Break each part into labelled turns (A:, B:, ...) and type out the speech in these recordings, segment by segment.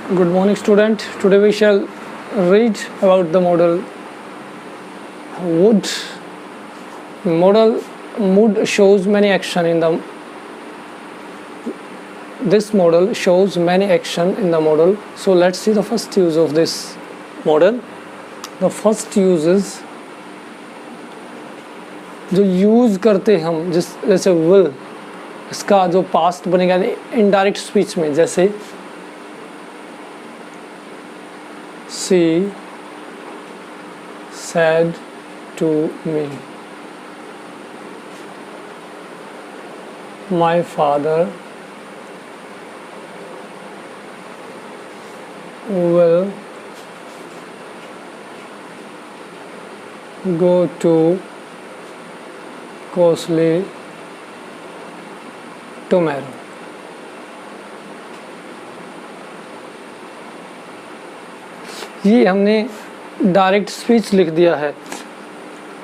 A: Good morning, student. Today we shall read about the model would. Model would shows many action in the. This model shows many action in the model. So let's see the first use of this model. The first use is जो use करते हम जैसे will, इसका जो past बनेगा indirect speech में, जैसे she said to me, my father will go to Costly tomorrow. ये हमने डायरेक्ट स्पीच लिख दिया है।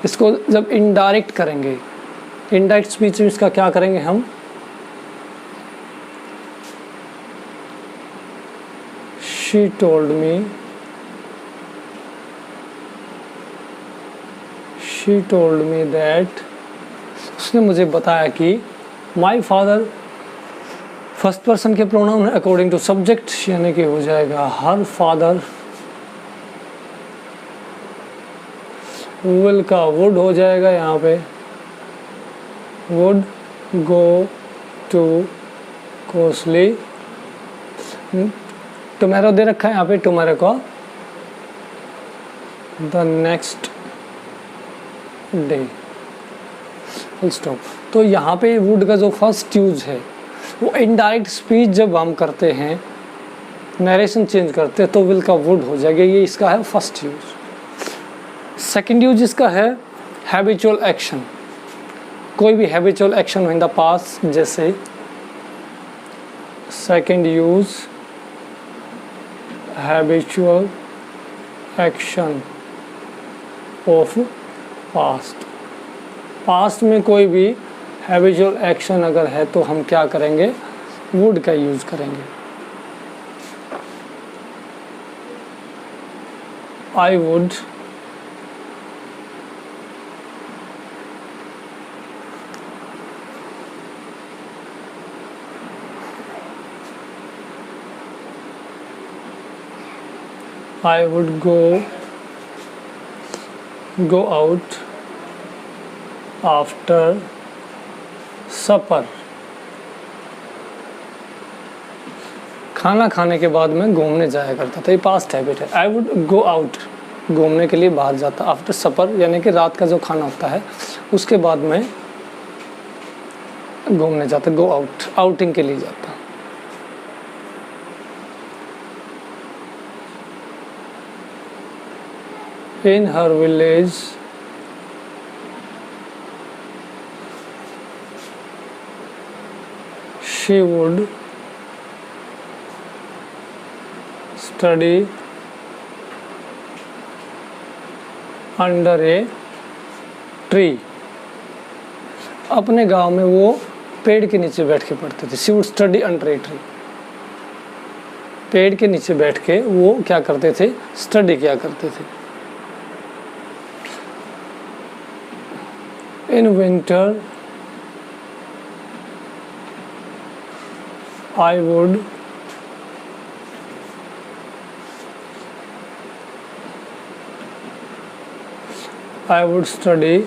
A: इसको जब इनडायरेक्ट करेंगे, इनडायरेक्ट स्पीच में इसका क्या करेंगे हम, she told me that, उसने मुझे बताया कि my father फर्स्ट पर्सन के प्रोनाउन है अकॉर्डिंग टू सब्जेक्ट, यानी कि हो जाएगा हर फादर, विल का वुड हो जाएगा, यहाँ पे would go to costly, tomorrow दे रखा है यहाँ पे, टुमारो का the next day, full stop. तो यहाँ पे वुड का जो फर्स्ट यूज है वो इनडायरेक्ट स्पीच जब हम करते हैं, नरेशन चेंज करते हैं, तो विल का वुड हो जाएगा, ये इसका है फर्स्ट यूज। सेकेंड यूज इसका है हैबिचुअल एक्शन, कोई भी habitual action in the past, जैसे second use habitual action of past. Past में कोई भी हैबिचुअल एक्शन अगर है तो हम क्या करेंगे, वुड का यूज करेंगे। I would go out after supper। खाना खाने के बाद मैं घूमने जाया करता था, ये पास्ट हैबिट है। आई वुड गो आउट, घूमने के लिए बाहर जाता, आफ्टर सपर यानी कि रात का जो खाना होता है उसके बाद मैं घूमने जाता, गो आउट, आउटिंग के लिए जाता। In her village, she would study under a tree। अपने गांव में वो पेड़ के नीचे बैठ के पढ़ते थे। She would study under a tree। पेड़ के नीचे बैठ के वो क्या करते थे, स्टडी किया करते थे। In winter, I would study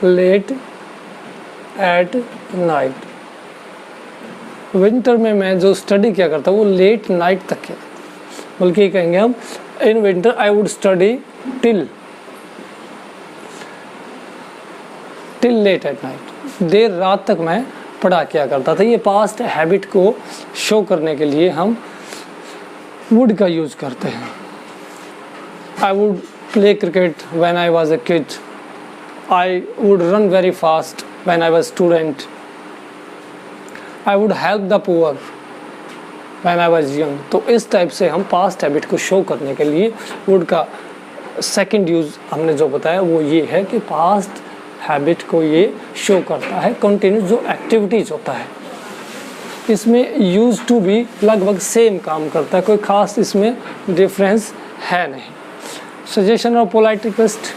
A: late at night। Winter में मैं जो स्टडी क्या करता वो लेट नाइट तक किया, बल्कि कहेंगे हम in winter I would study till late at night, देर रात तक मैं पढ़ा किया करता था। ये पास्ट हैबिट को शो करने के लिए हम वुड का यूज करते हैं। I would play cricket when I was a kid, I would run very fast when I was student। I would help the poor when I was young. तो इस टाइप से हम पास्ट हैबिट को show करने के लिए would का second use हमने जो बताया वो ये है कि पास्ट हैबिट को ये शो करता है। कंटिन्यूस जो एक्टिविटीज़ होता है इसमें यूज टू बी लगभग सेम काम करता है, कोई खास इसमें डिफरेंस है नहीं। सजेशन और polite request,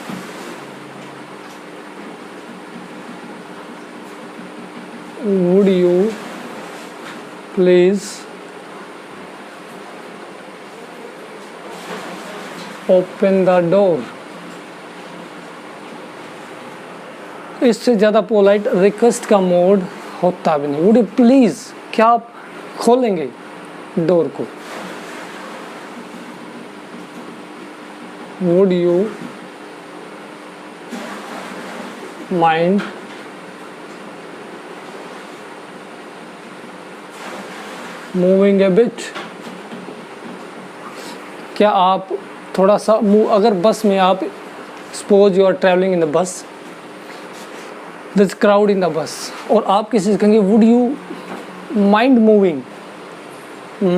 A: would you please open the door. इससे ज़्यादा पोलाइट रिक्वेस्ट का मोड होता भी नहीं। वुड यू प्लीज़, क्या आप खोलेंगे डोर को। Would you mind moving a bit, क्या आप थोड़ा सा मूव, अगर बस में आप suppose you are travelling in the bus, this crowd in the bus, और आप किसी से कहेंगे would you mind moving,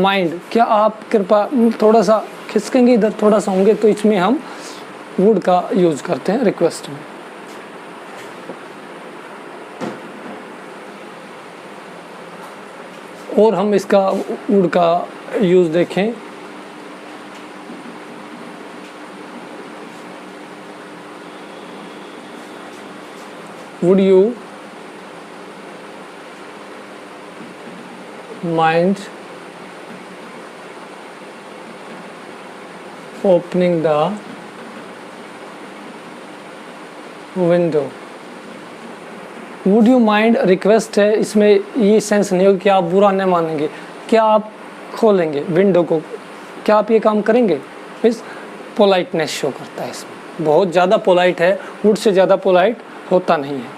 A: mind, क्या आप कृपया थोड़ा सा खिसकेंगे इधर, थोड़ा सा होंगे, तो इसमें हम वुड का यूज़ करते हैं रिक्वेस्ट में। और हम इसका वुड का यूज़ देखें, would you mind opening the window। would you mind request है, इसमें ये सेंस नहीं हो कि आप बुरा नहीं मानेंगे, क्या आप खोलेंगे विंडो को, क्या आप ये काम करेंगे, इस पोलाइटनेस शो करता है। इसमें बहुत ज़्यादा पोलाइट है, वुड से ज़्यादा पोलाइट होता नहीं है।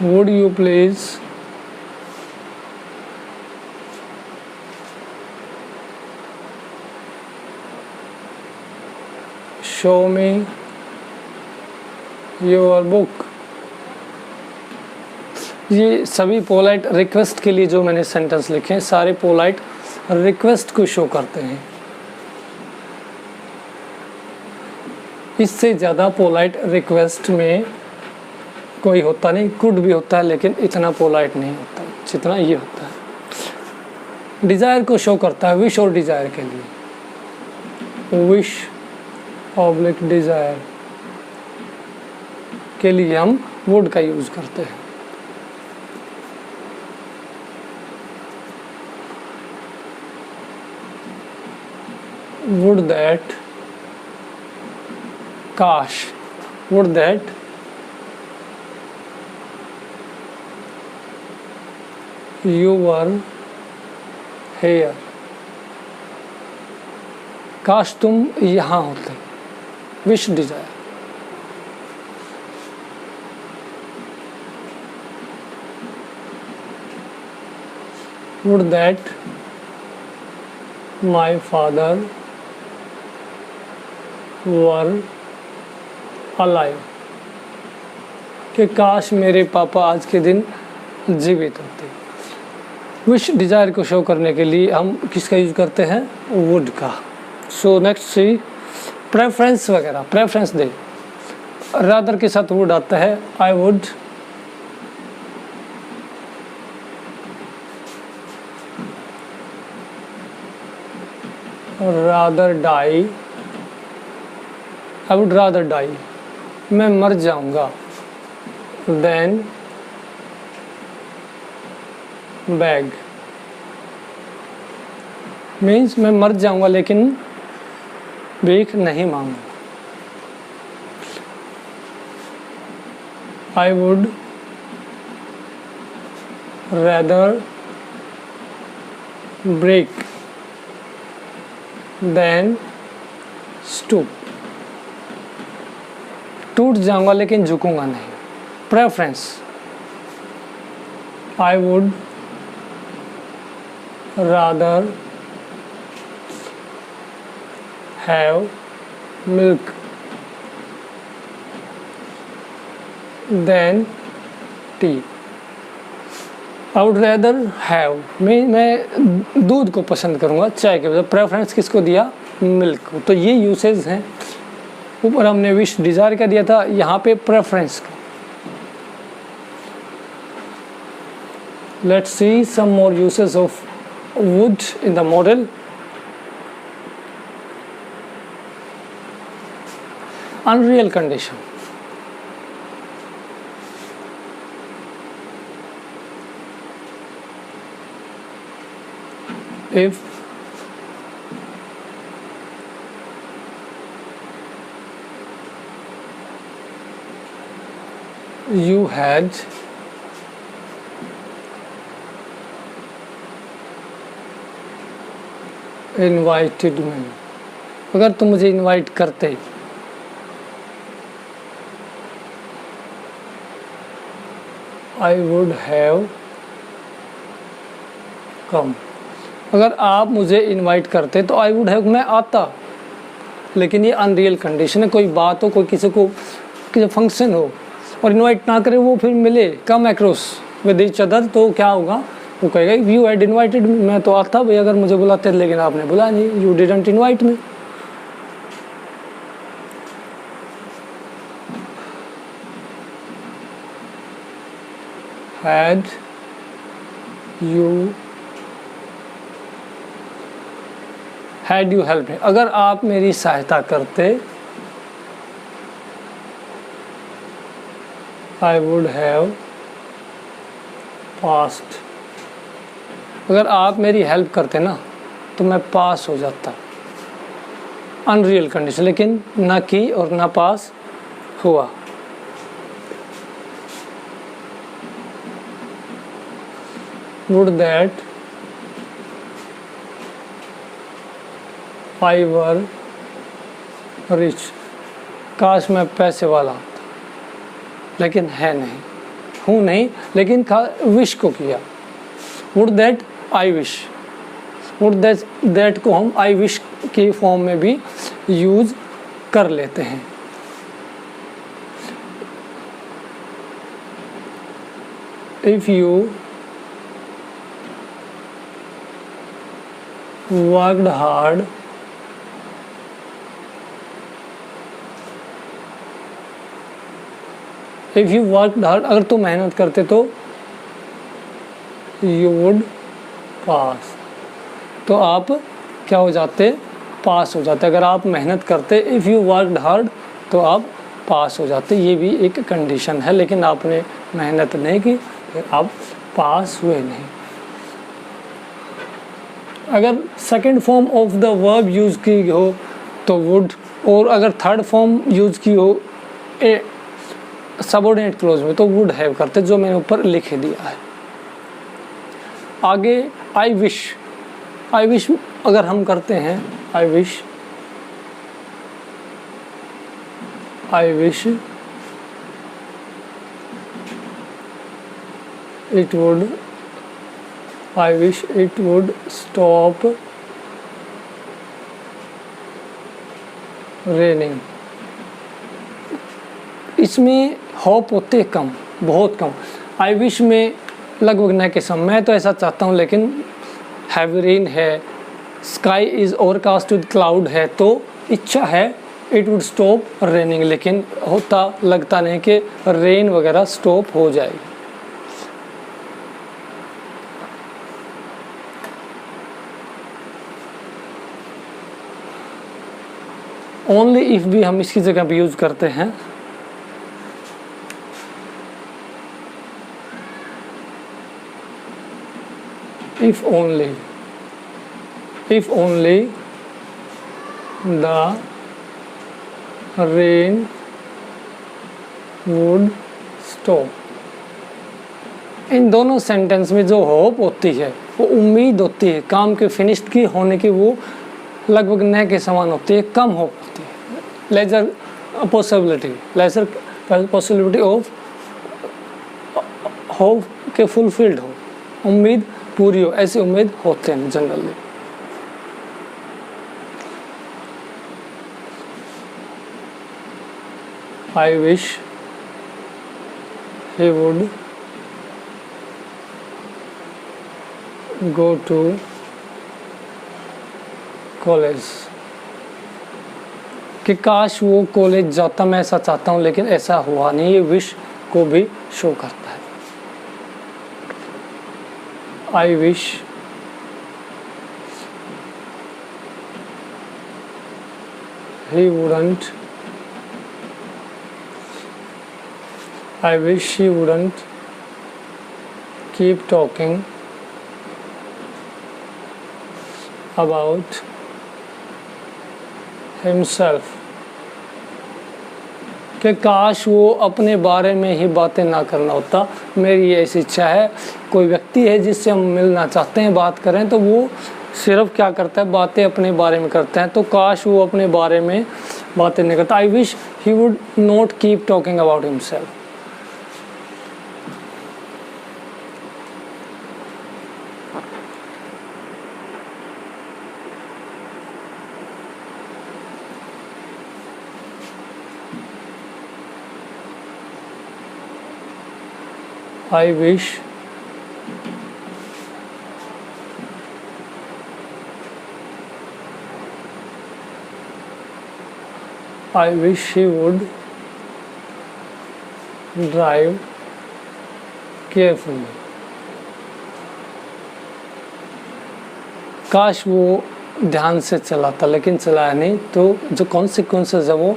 A: Would you please show me your book। ये सभी पोलाइट रिक्वेस्ट के लिए जो मैंने सेंटेंस लिखे हैं सारे पोलाइट रिक्वेस्ट को शो करते हैं। इससे ज़्यादा पोलाइट रिक्वेस्ट में कोई होता नहीं, कुड भी होता है लेकिन इतना पोलाइट नहीं होता जितना ये होता है। डिज़ायर को शो करता है विश और डिज़ायर के लिए, विश ऑब्लिक डिज़ायर के लिए हम वुड का यूज़ करते हैं। वुड दैट, काश, would that you were here, काश तुम यहाँ होते, wish Dzire. would that my father were alive, कि काश मेरे पापा आज के दिन जीवित होते। विश डिज़ायर को शो करने के लिए हम किसका यूज़ करते हैं, वुड का। सो नेक्स्ट सी प्रेफरेंस वगैरह, प्रेफरेंस दे, रादर के साथ वुड आता है, I would rather die, I would rather die, मैं मर जाऊंगा, देन बैग, मीन्स मैं मर जाऊंगा लेकिन भीख नहीं मांगूंगा। I would rather break than stoop, टूट जाऊंगा लेकिन झुकूंगा नहीं। Preference, I would rather have milk than tea. I would rather have, मैं दूध को पसंद करूँगा चाय के बजाय। प्रेफरेंस किसको दिया? मिल्क को। तो ये यूसेज हैं। ऊपर हमने विश डिज़ायर का दिया था, यहाँ पे प्रेफरेंस का। Let's see some more usage of would in the model. Unreal condition, if you had invited me, अगर तुम मुझे इनवाइट करते, I would have come। अगर आप मुझे इनवाइट करते तो आई वुड हैव, मैं आता। लेकिन ये अनरियल कंडीशन है। कोई बात हो, कोई किसी को किसी फंक्शन हो और इनवाइट ना करे, वो फिर मिले, come across with each other, तो क्या होगा? वो कहेगा यू हैड इनवाइटेड मी, मैं तो आता भाई अगर मुझे बुलाते, लेकिन आपने बुला नहीं, you didn't invite me. Had you help me, अगर आप मेरी सहायता करते, आई वुड हैव पास्ड, अगर आप मेरी हेल्प करते ना तो मैं पास हो जाता। अनरियल कंडीशन, लेकिन ना की और ना पास हुआ। Would that I were rich, काश मैं पैसे वाला होता, लेकिन है नहीं, हूँ नहीं, लेकिन विश को किया। Would that I wish, would that को हम आई विश की फॉर्म में भी यूज कर लेते हैं। If you worked hard, if you worked hard, अगर तुम मेहनत करते तो यू वुड पास, तो आप क्या हो जाते? पास हो जाते। अगर आप मेहनत करते, इफ़ यू वर्कड हार्ड, तो आप पास हो जाते। ये भी एक कंडीशन है, लेकिन आपने मेहनत नहीं की, फिर आप पास हुए नहीं। अगर second form of the verb use की हो तो वुड, और अगर थर्ड फॉर्म यूज़ की हो सबऑर्डिनेट क्लोज में तो वुड हैव करते, जो मैंने ऊपर लिख दिया है। आगे आई विश, आई विश अगर हम करते हैं, I wish it would, I wish it would stop raining। इसमें होप होते हैं कम, बहुत कम। आई विश में लगभग न के सम, मैं तो ऐसा चाहता हूँ, लेकिन हैवी रेन है, sky is overcast with cloud है, तो इच्छा है इट वुड स्टॉप रेनिंग, लेकिन होता लगता नहीं कि रेन वगैरह स्टॉप हो जाएगी। ओनली इफ भी हम इसकी जगह भी यूज करते हैं। If only the rain would stop. इन दोनों सेंटेंस में जो होप होती है, वो उम्मीद होती है काम के फिनिश्ड की होने की, वो लगभग न के समान होती है, कम होप होती है। लेजर पॉसिबिलिटी ऑफ होप के फुलफिल्ड हो, उम्मीद पूरी हो, ऐसी उम्मीद होते हैं generally. I wish he would go to college, कि काश वो कॉलेज जाता, मैं ऐसा चाहता हूँ लेकिन ऐसा हुआ नहीं। ये विश को भी शो करता है। I wish he wouldn't, I wish he wouldn't keep talking about himself, कि काश वो अपने बारे में ही बातें ना करना होता। मेरी ये ऐसी इच्छा है। कोई व्यक्ति है जिससे हम मिलना चाहते हैं, बात करें, तो वो सिर्फ क्या करता है, बातें अपने बारे में करते हैं। तो काश वो अपने बारे में बातें नहीं करता। I wish he would not keep talking about himself. I wish he would drive carefully, काश वो ध्यान से चलाता, लेकिन चलाया नहीं, तो जो कॉन्सिक्वेंसेस है वो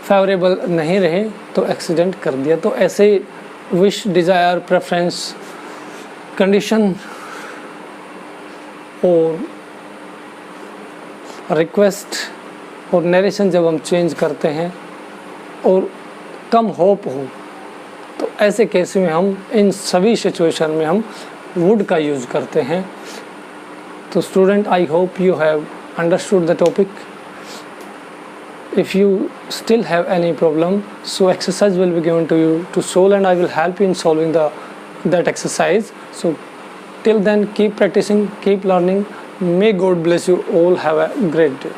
A: फेवरेबल नहीं रहे, तो एक्सीडेंट कर दिया। तो ऐसे ही विश, डिज़ायर, प्रेफरेंस, कंडीशन और रिक्वेस्ट और नरेशन जब हम चेंज करते हैं और कम होप हो, तो ऐसे केस में हम इन सभी सिचुएशन में हम वुड का यूज़ करते हैं। तो student, I hope you have understood the topic. If you still have any problem, so exercise will be given to you to solve, and I will help you in solving that exercise. So till then, keep practicing, keep learning. May God bless you all. Have a great day.